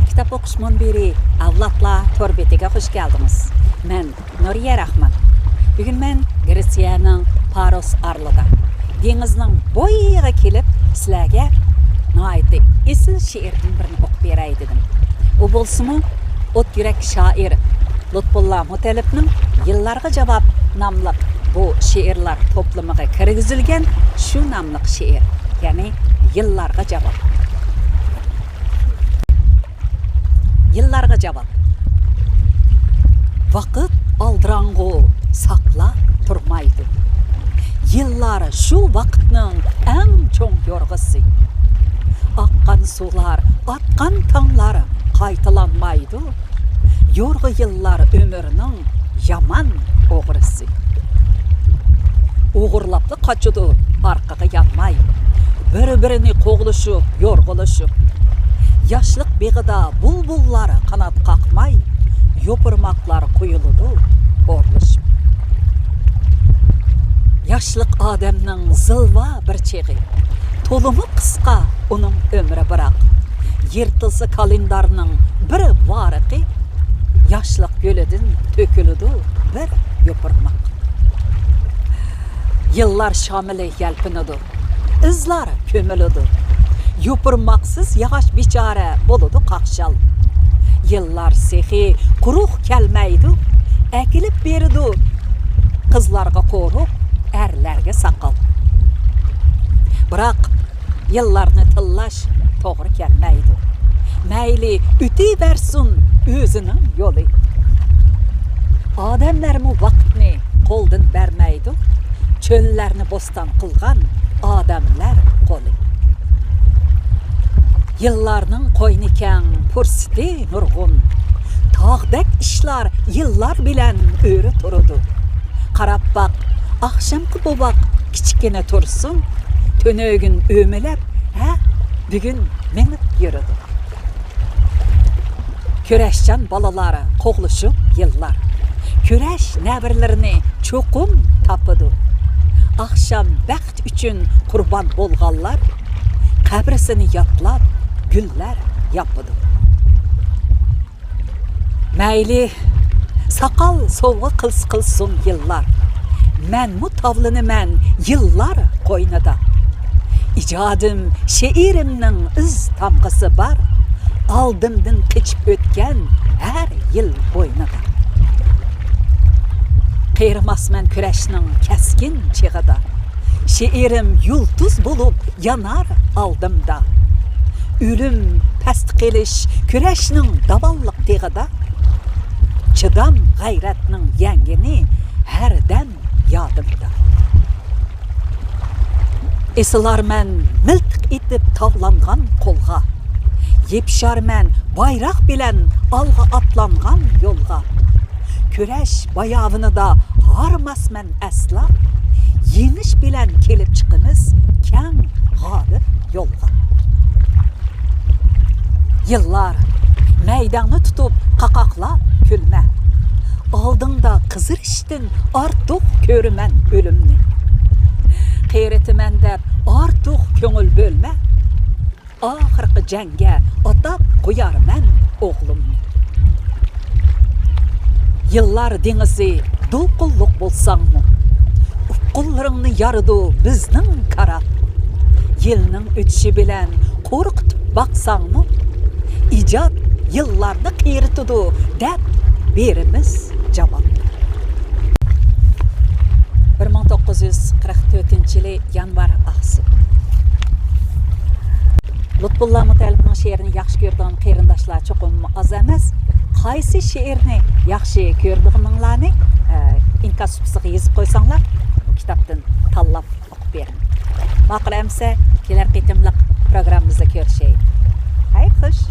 Kitap o'qish munbiri avlodlar to'rbetiga xush keldingiz. Men Nuriya Rahman. Bugun men Gretsiyaning Paros arlida dengizning bo'yiga kelib sizlarga nihoyatda esil she'rning birini o'qib beray dedim. U bo'lsa-mu o't yurak shoir Lutfulla Mutalibning Yillarga javob nomli bu she'rlar to'plamiga kirgizilgan shu nomli she'r, ya'ni Yillarga javob. Yillarga javob. Vaqt aldirang'u saqla turmaydi. Yillar shu vaqtning eng cho'ng yo'rg'isi. Aqqan suvlar, atqan tonglar qaytalanmaydi. Yo'rg'i yillar ömürning yaman o'g'risi. O'g'irlapli qochidi orqaga yanmay. Bir-birini qo'g'lishib, yo'rg'ilishib. Yaşlıq beg'ida bulbullar qanot qaqmay, yo'pirmoqlar quyiladi porlashib. Yaşlıq odamning zilva bir cheg'i, to'limi qisqa uning umri biroq. Yirtilsa kalendarning bir variqi, yaşlıq yo'lidan to'kiladi bir yo'pirmoq. Yillar shamili yalpinadi, izlar ko'miladi. Yo'pirmoqsiz yog'och bechora bo'ladi qaqshal. Yillar sehi quruq kelmaydi, akilib berdi qizlarga qo'ruq, erlarga saqal. Biroq yillarni tillash to'g'ri kelmaydi. Mayli o'tayversin o'zining yo'li. Odamlarmi vaqtni qo'ldan bermaydi, cho'llarni bo'ston qilgan odamlar qo'li. Yillarning qo'yni keng, fursati nurg'un. Tog'dak ishlar yillar bilan o'ri turadi. Qarab baq, oqshomqi boboq kichkina tursin, to'nogin o'milab, bugun menib yuradi. Kurashchan bolalari qo'g'lishib yillar. Kurash nabirlarini cho'qim topidi. Oqshom baxt uchun qurbon bo'lganlar qabrisini yotlab gullar yapıdı. Mayli saqal sovg'a qilsin yillar. Men mu tavlinaman yillar qo'ynida. Ijodim she'rimning iz tamg'isi bor. Oldimdan kechib o'tgan har yil bo'ynida. Qiyirmasman kurashning keskin chig'ida. She'rim yulduz bo'lib yanar oldimda. Ölüm past qilish kurashning davolliq teg'ida. Chidam g'ayratning yangini hardan yodimda. Eslarman miltiq etib tavlangan qo'lga. Yepsharman bayroq bilan olg'a atlangan yo'lga. Kurash bayavini da harmasman asla. Yenish bilan kelib chiqimiz keng g'olib yo'lga. Yillar maydonni tutib qaqoqlab kulma. Oldingda qizirishdan ortiq ko'riman o'limni. Qiyiratiman deb ortiq ko'ngil bo'lma. Oxirgi jangga otab qo'yarman o'g'limni. Yillar dengizi do'qulliq bo'lsangmi, qo'llaringni yaridi bizning qarab. Yilning o'tishi bilan qo'rqitib baqsangmi, ijod yillarni qiritidi deb berimiz javob. 1944-yil yanvar oxsi. Lutfulla Mutalibning she'rini yaxshi ko'rgan qarindoshlar cho'qim oz emas. Qaysi she'rni yaxshi ko'rdiğininglarni inkas supsiga yozib qo'ysanglar, bu kitobdan tanlab o'qib bering. Ma'qul amsa, kelar qitimliq programmamizda ko'rishaylik. Xayr, xush.